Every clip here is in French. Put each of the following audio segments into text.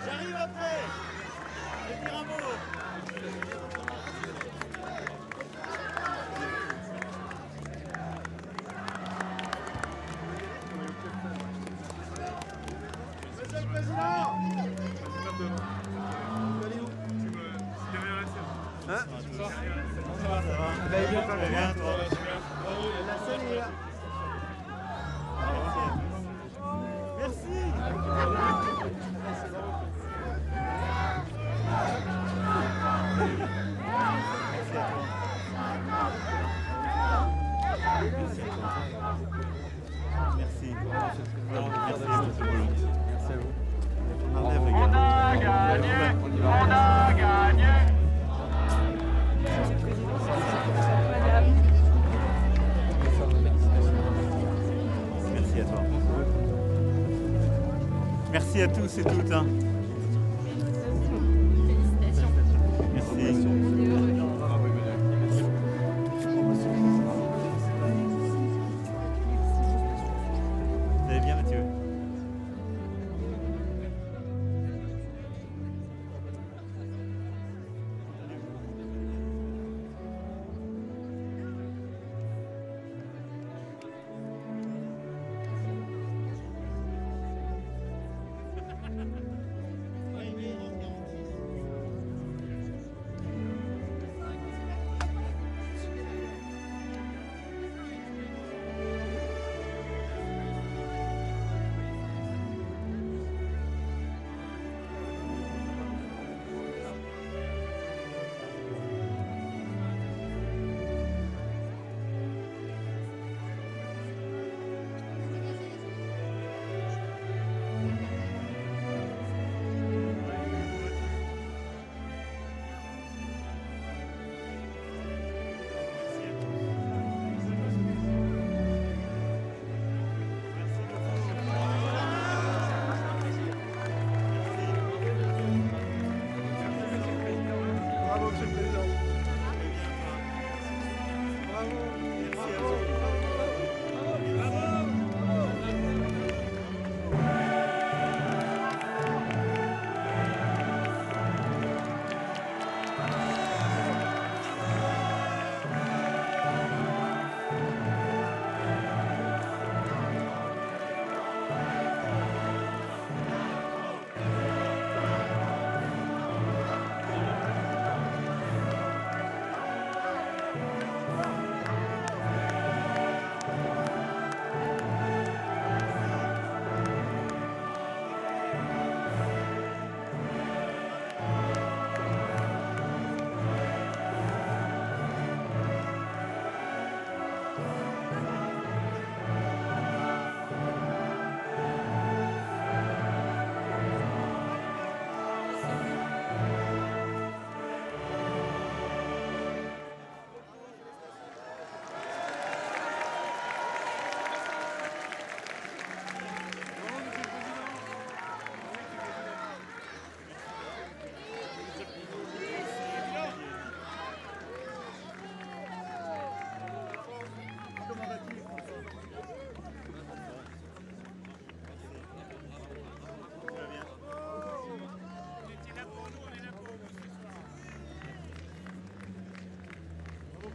J'arrive après. Je vais dire un mot. Monsieur le Président. Hein? Ça va. Bien, toi. La scène est là. Merci. Merci. Merci à vous. On a gagné. On a gagné. Merci à toi. Merci à tous et toutes. Hein. Félicitations. Merci. Vous allez bien, Mathieu?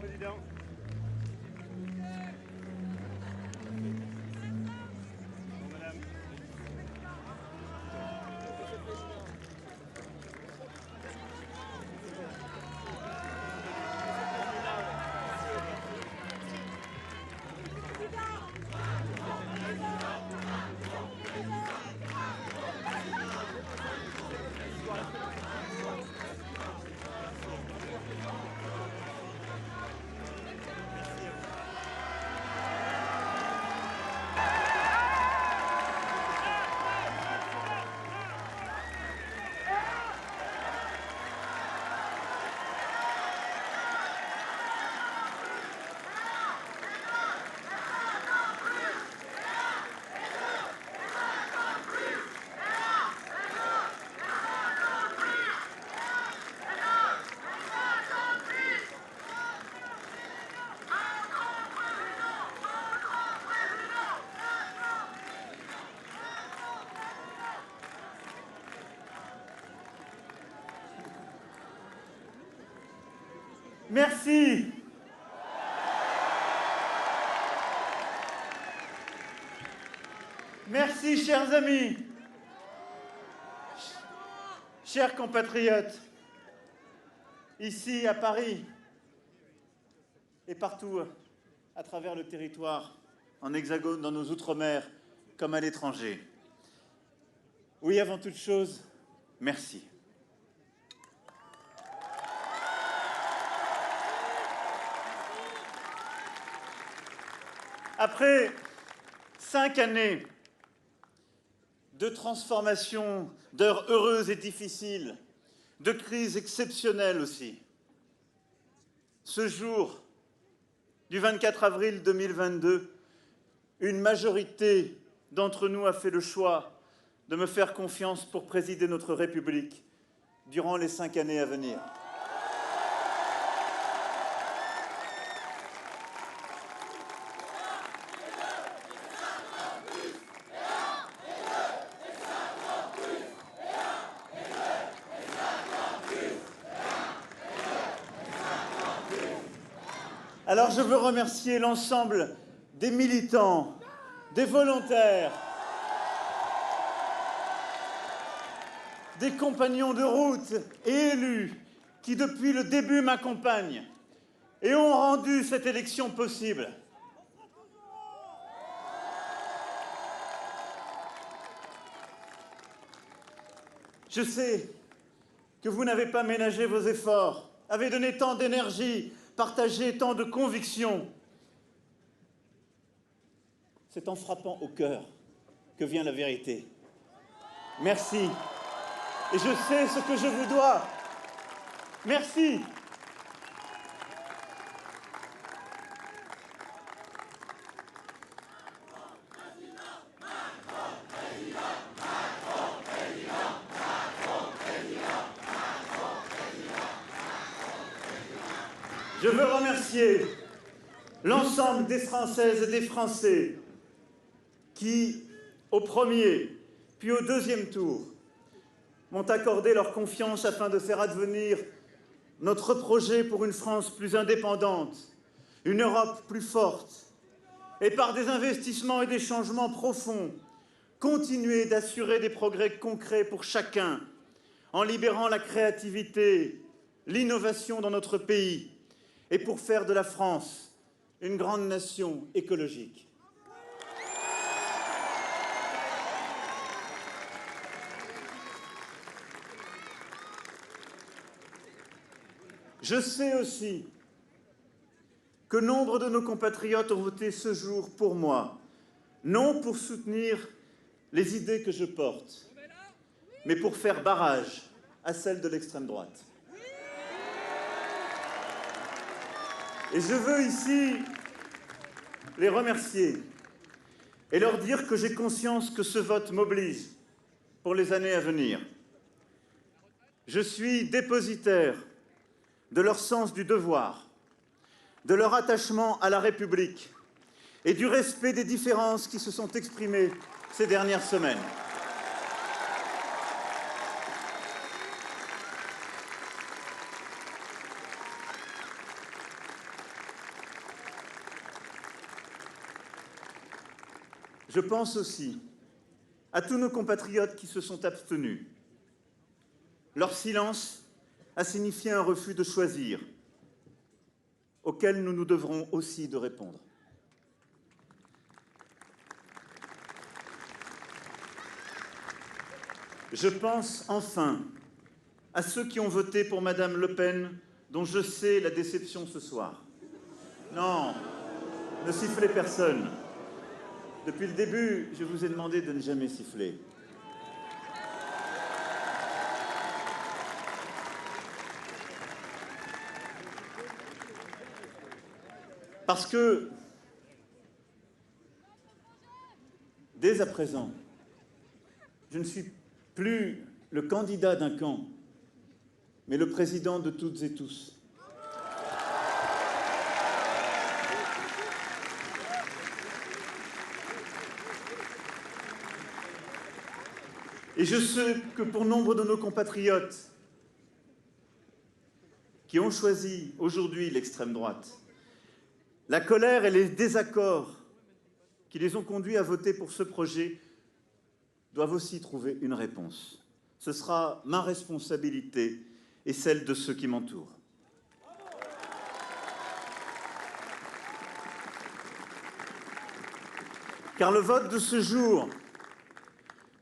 Président. Madame. Merci. Merci, chers amis. Chers compatriotes, ici à Paris et partout à travers le territoire, en Hexagone, dans nos outre-mer, comme à l'étranger. Oui, avant toute chose, merci. Après 5 années de transformation, d'heures heureuses et difficiles, de crises exceptionnelles aussi, ce jour du 24 avril 2022, une majorité d'entre nous a fait le choix de me faire confiance pour présider notre République durant les 5 années à venir. Alors je veux remercier l'ensemble des militants, des volontaires, des compagnons de route et élus qui depuis le début m'accompagnent et ont rendu cette élection possible. Je sais que vous n'avez pas ménagé vos efforts, avez donné tant d'énergie, partagé tant de convictions. C'est en frappant au cœur que vient la vérité. Merci. Et je sais ce que je vous dois. Merci. Je veux remercier l'ensemble des Françaises et des Français qui, au premier, puis au deuxième tour, m'ont accordé leur confiance afin de faire advenir notre projet pour une France plus indépendante, une Europe plus forte, et par des investissements et des changements profonds, continuer d'assurer des progrès concrets pour chacun, en libérant la créativité, l'innovation dans notre pays, et pour faire de la France une grande nation écologique. Je sais aussi que nombre de nos compatriotes ont voté ce jour pour moi, non pour soutenir les idées que je porte, mais pour faire barrage à celles de l'extrême droite. Et je veux ici les remercier et leur dire que j'ai conscience que ce vote m'oblige pour les années à venir. Je suis dépositaire de leur sens du devoir, de leur attachement à la République et du respect des différences qui se sont exprimées ces dernières semaines. Je pense aussi à tous nos compatriotes qui se sont abstenus. Leur silence a signifié un refus de choisir, auquel nous nous devrons aussi de répondre. Je pense enfin à ceux qui ont voté pour Madame Le Pen, dont je sais la déception ce soir. Non, ne sifflez personne. Depuis le début, je vous ai demandé de ne jamais siffler. Parce que, dès à présent, je ne suis plus le candidat d'un camp, mais le président de toutes et tous. Et je sais que pour nombre de nos compatriotes qui ont choisi aujourd'hui l'extrême droite, la colère et les désaccords qui les ont conduits à voter pour ce projet doivent aussi trouver une réponse. Ce sera ma responsabilité et celle de ceux qui m'entourent. Car le vote de ce jour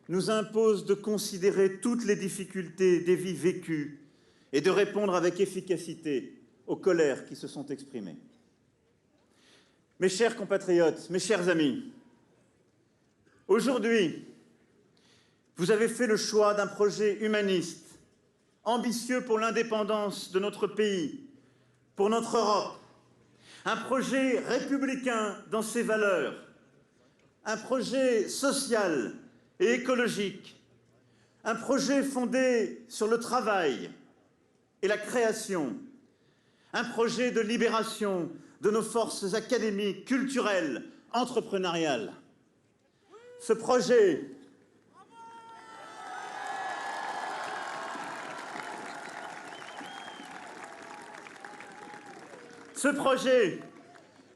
nous impose de considérer toutes les difficultés des vies vécues et de répondre avec efficacité aux colères qui se sont exprimées. Mes chers compatriotes, mes chers amis, aujourd'hui, vous avez fait le choix d'un projet humaniste, ambitieux pour l'indépendance de notre pays, pour notre Europe, un projet républicain dans ses valeurs, un projet social et écologique, un projet fondé sur le travail et la création, un projet de libération de nos forces académiques, culturelles, entrepreneuriales. Ce projet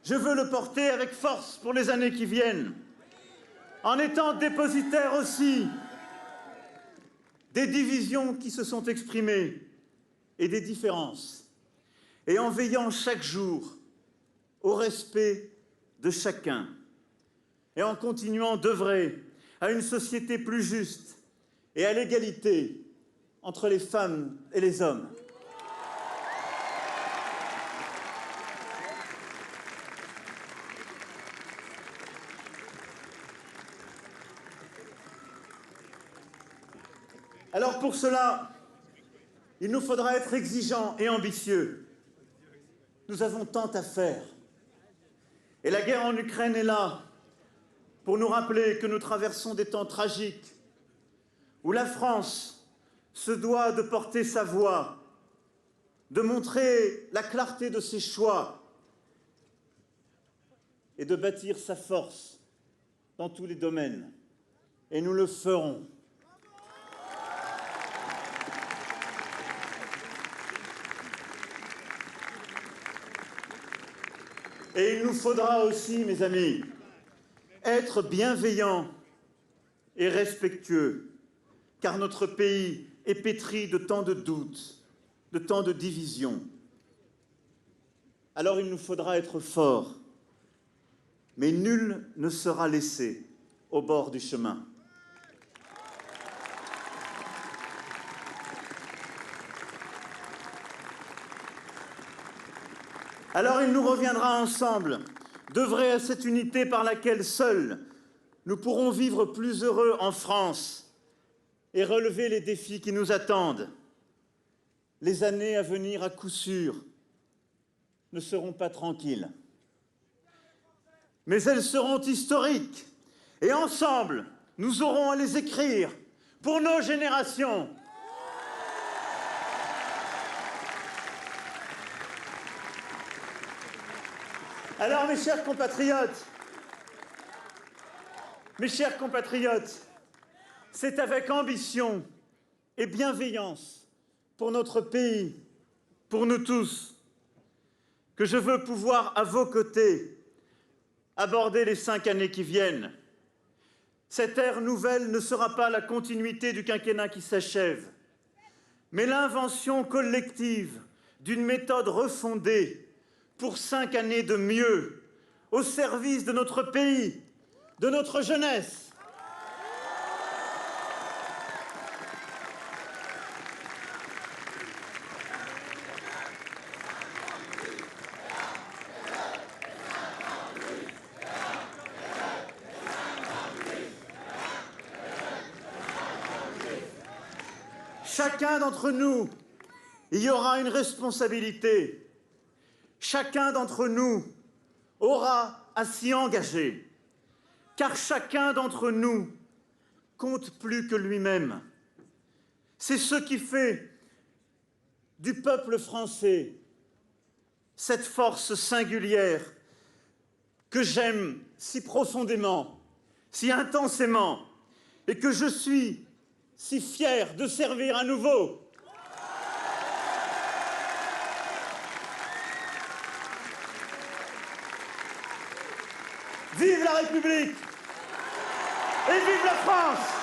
je veux le porter avec force pour les années qui viennent, en étant dépositaire aussi des divisions qui se sont exprimées et des différences, et en veillant chaque jour au respect de chacun, et en continuant d'œuvrer à une société plus juste et à l'égalité entre les femmes et les hommes. Alors pour cela, il nous faudra être exigeants et ambitieux. Nous avons tant à faire. Et la guerre en Ukraine est là pour nous rappeler que nous traversons des temps tragiques où la France se doit de porter sa voix, de montrer la clarté de ses choix et de bâtir sa force dans tous les domaines. Et nous le ferons. Et il nous faudra aussi, mes amis, être bienveillants et respectueux, car notre pays est pétri de tant de doutes, de tant de divisions. Alors il nous faudra être forts, mais nul ne sera laissé au bord du chemin. Alors il nous reviendra ensemble d'œuvrer à cette unité par laquelle seuls nous pourrons vivre plus heureux en France et relever les défis qui nous attendent. Les années à venir, à coup sûr, ne seront pas tranquilles. Mais elles seront historiques et ensemble, nous aurons à les écrire pour nos générations. Alors, mes chers compatriotes, c'est avec ambition et bienveillance pour notre pays, pour nous tous, que je veux pouvoir, à vos côtés, aborder les 5 années qui viennent. Cette ère nouvelle ne sera pas la continuité du quinquennat qui s'achève, mais l'invention collective d'une méthode refondée pour 5 années de mieux, au service de notre pays, de notre jeunesse. Chacun d'entre nous, il y aura une responsabilité. Chacun d'entre nous aura à s'y engager, car chacun d'entre nous compte plus que lui-même. C'est ce qui fait du peuple français cette force singulière que j'aime si profondément, si intensément, et que je suis si fier de servir à nouveau. Vive la République et vive la France!